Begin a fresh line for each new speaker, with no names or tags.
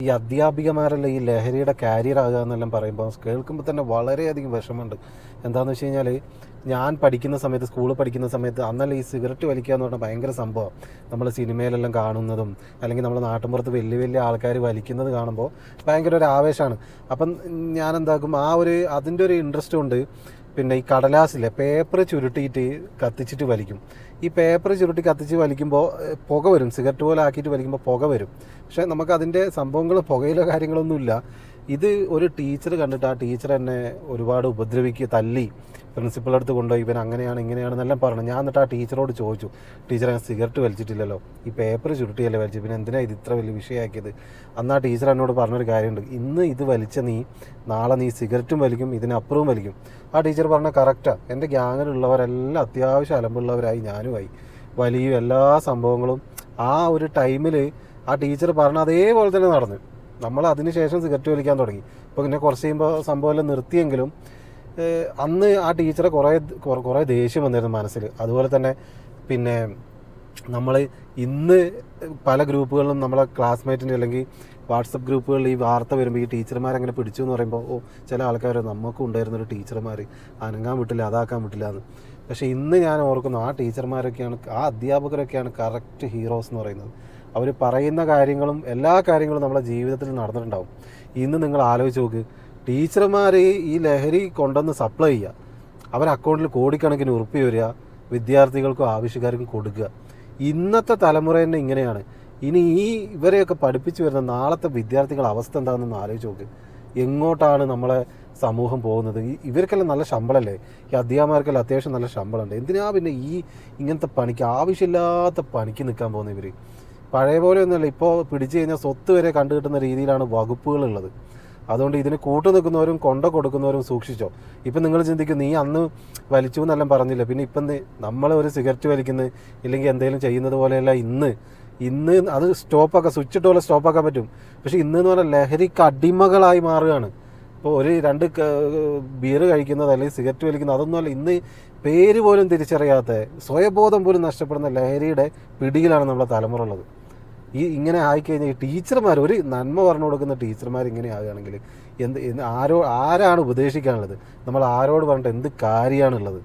ഈ അധ്യാപികമാരല്ല ഈ ലഹരിയുടെ കാരിയർ ആകുക എന്നെല്ലാം പറയുമ്പോൾ കേൾക്കുമ്പോൾ തന്നെ വളരെയധികം വിഷമമുണ്ട്. എന്താണെന്ന് വെച്ച് കഴിഞ്ഞാൽ, ഞാൻ പഠിക്കുന്ന സമയത്ത്, സ്കൂളിൽ പഠിക്കുന്ന സമയത്ത് അന്നല്ല ഈ സിഗരറ്റ് വലിക്കുക എന്ന് പറഞ്ഞാൽ ഭയങ്കര സംഭവം. നമ്മൾ സിനിമയിലെല്ലാം കാണുന്നതും അല്ലെങ്കിൽ നമ്മൾ നാട്ടിൻപുറത്ത് വലിയ വലിയ ആൾക്കാർ വലിക്കുന്നത് കാണുമ്പോൾ ഭയങ്കര ഒരു ആവേശമാണ്. അപ്പം ഞാൻ എന്താക്കും, അതിൻ്റെ ഒരു ഇൻട്രസ്റ്റ് കൊണ്ട് പിന്നെ ഈ കടലാസിലെ പേപ്പർ ചുരുട്ടിയിട്ട് കത്തിച്ചിട്ട് വലിക്കും. ഈ പേപ്പർ ചുരുട്ടി കത്തിച്ച് വലിക്കുമ്പോൾ പുക വരും, സിഗരറ്റ് പോലെ ആക്കിയിട്ട് വലിക്കുമ്പോൾ പുക വരും. പക്ഷേ നമുക്ക് അതിൻ്റെ സംഭവങ്ങൾ, പുകയിലോ കാര്യങ്ങളൊന്നുമില്ല. ഇത് ഒരു ടീച്ചർ കണ്ടിട്ട് ആ ടീച്ചർ എന്നെ ഒരുപാട് ഉപദ്രവിക്കുക, തല്ലി, പ്രിൻസിപ്പളുടെ അടുത്ത് കൊണ്ടുപോയി ഇവൻ അങ്ങനെയാണ് ഇങ്ങനെയാണെന്നെല്ലാം പറഞ്ഞു. ഞാൻ എന്നിട്ട് ആ ടീച്ചറോട് ചോദിച്ചു, ടീച്ചറെ ഞാൻ സിഗരറ്റ് വലിച്ചിട്ടില്ലല്ലോ, ഈ പേപ്പർ ചുരുട്ടിയല്ലേ വലിച്ചു, പിന്നെ എന്തിനാണ് ഇത് ഇത്ര വലിയ വിഷയമാക്കിയത്? അന്ന് ആ ടീച്ചർ എന്നോട് പറഞ്ഞൊരു കാര്യമുണ്ട്, ഇന്ന് ഇത് വലിച്ച നീ നാളെ നീ സിഗരറ്റും വലിക്കും, ഇതിനപ്പുറവും വലിക്കും. ആ ടീച്ചർ പറഞ്ഞാൽ കറക്റ്റാണ്. എൻ്റെ ഗ്യാങ്ങിലുള്ളവരെല്ലാം അത്യാവശ്യം അലമ്പുള്ളവരായി, ഞാനുമായി വലിയ എല്ലാ സംഭവങ്ങളും ആ ഒരു ടൈമിൽ ആ ടീച്ചർ പറഞ്ഞ അതേപോലെ തന്നെ നടന്നു. നമ്മൾ അതിന് ശേഷം സിഗരറ്റ് വലിക്കാൻ തുടങ്ങി. ഇപ്പോൾ പിന്നെ കുറച്ച് കഴിയുമ്പോൾ സംഭവമെല്ലാം നിർത്തിയെങ്കിലും അന്ന് ആ ടീച്ചറെ കുറേ ദേഷ്യം വന്നിരുന്നു മനസ്സിൽ. അതുപോലെ തന്നെ പിന്നെ നമ്മൾ ഇന്ന് പല ഗ്രൂപ്പുകളിലും നമ്മളെ ക്ലാസ്മേറ്റിൻ്റെ അല്ലെങ്കിൽ വാട്സപ്പ് ഗ്രൂപ്പുകളിൽ ഈ വാർത്ത വരുമ്പോൾ ഈ ടീച്ചർമാരങ്ങനെ പിടിച്ചു എന്ന് പറയുമ്പോൾ ചില ആൾക്കാർ നമുക്കും ഉണ്ടായിരുന്നൊരു ടീച്ചർമാർ അനങ്ങാൻ വിട്ടില്ല, അതാക്കാൻ വിട്ടില്ല എന്ന്. പക്ഷേ ഇന്ന് ഞാൻ ഓർക്കുന്നു, ആ ടീച്ചർമാരൊക്കെയാണ്, ആ അധ്യാപകരൊക്കെയാണ് കറക്റ്റ് ഹീറോസ് എന്ന് പറയുന്നത്. അവർ പറയുന്ന കാര്യങ്ങളും എല്ലാ കാര്യങ്ങളും നമ്മുടെ ജീവിതത്തിൽ നടന്നിട്ടുണ്ടാവും. ഇന്ന് നിങ്ങൾ ആലോചിച്ച് നോക്ക്, ടീച്ചർമാർ ഈ ലഹരി കൊണ്ടുവന്ന് സപ്ലൈ ചെയ്യുക, അവർ അക്കൗണ്ടിൽ കോടിക്കണക്കിന് ഉറുപ്പിക വരിക, വിദ്യാർത്ഥികൾക്കും ആവശ്യക്കാർക്കും കൊടുക്കുക. ഇന്നത്തെ തലമുറ തന്നെ ഇങ്ങനെയാണ്. ഇനി ഇവരെയൊക്കെ പഠിപ്പിച്ചു വരുന്ന നാളത്തെ വിദ്യാർത്ഥികളുടെ അവസ്ഥ എന്താണെന്ന് ആലോചിച്ച് നോക്ക്. എങ്ങോട്ടാണ് നമ്മളെ സമൂഹം പോകുന്നത്? ഇവർക്കെല്ലാം നല്ല ശമ്പളമല്ലേ? ഈ അധ്യാപകർക്കെല്ലാം അത്യാവശ്യം നല്ല ശമ്പളമുണ്ട്. എന്തിനാ പിന്നെ ഇങ്ങനത്തെ പണിക്ക്, ആവശ്യമില്ലാത്ത പണിക്ക് നിൽക്കാൻ പോകുന്നത് ഇവർ? പഴയ പോലെയൊന്നുമല്ല. ഇപ്പോൾ പിടിച്ചു കഴിഞ്ഞാൽ സ്വത്ത് വരെ കണ്ടു കിട്ടുന്ന രീതിയിലാണ് വകുപ്പുകളുള്ളത്. അതുകൊണ്ട് ഇതിന് കൂട്ടു നിൽക്കുന്നവരും കൊണ്ട കൊടുക്കുന്നവരും സൂക്ഷിച്ചോ. ഇപ്പം നിങ്ങൾ ചിന്തിക്കും, നീ അന്ന് വലിച്ചു എന്നെല്ലാം പറഞ്ഞില്ല, പിന്നെ ഇപ്പം നമ്മൾ ഒരു സിഗരറ്റ് വലിക്കുന്നത് ഇല്ലെങ്കിൽ എന്തെങ്കിലും ചെയ്യുന്നത് പോലെയല്ല ഇന്ന് അത് സ്റ്റോപ്പാക്കാം, സ്വിച്ച് ഇട്ട് പോലെ സ്റ്റോപ്പാക്കാൻ പറ്റും. പക്ഷേ ഇന്ന് എന്ന് പറഞ്ഞാൽ ലഹരിക്ക് അടിമകളായി മാറുകയാണ്. ഇപ്പോൾ ഒരു 2 ബിയർ കഴിക്കുന്നത് അല്ലെങ്കിൽ സിഗരറ്റ് വലിക്കുന്നത് അതൊന്നുമല്ല. ഇന്ന് പേര് പോലും തിരിച്ചറിയാത്ത, സ്വയബോധം പോലും നഷ്ടപ്പെടുന്ന ലഹരിയുടെ പിടിയിലാണ് നമ്മളെ തലമുറ ഉള്ളത്. ഇങ്ങനെ ആയിക്കഴിഞ്ഞാൽ ഈ ടീച്ചർമാർ, ഒരു നന്മ പറഞ്ഞു കൊടുക്കുന്ന ടീച്ചർമാർ ഇങ്ങനെ ആകുകയാണെങ്കിൽ ആരാണ് ഉപദേശിക്കാനുള്ളത്? നമ്മൾ ആരോട് പറഞ്ഞിട്ട് എന്ത് കാര്യമാണുള്ളത്?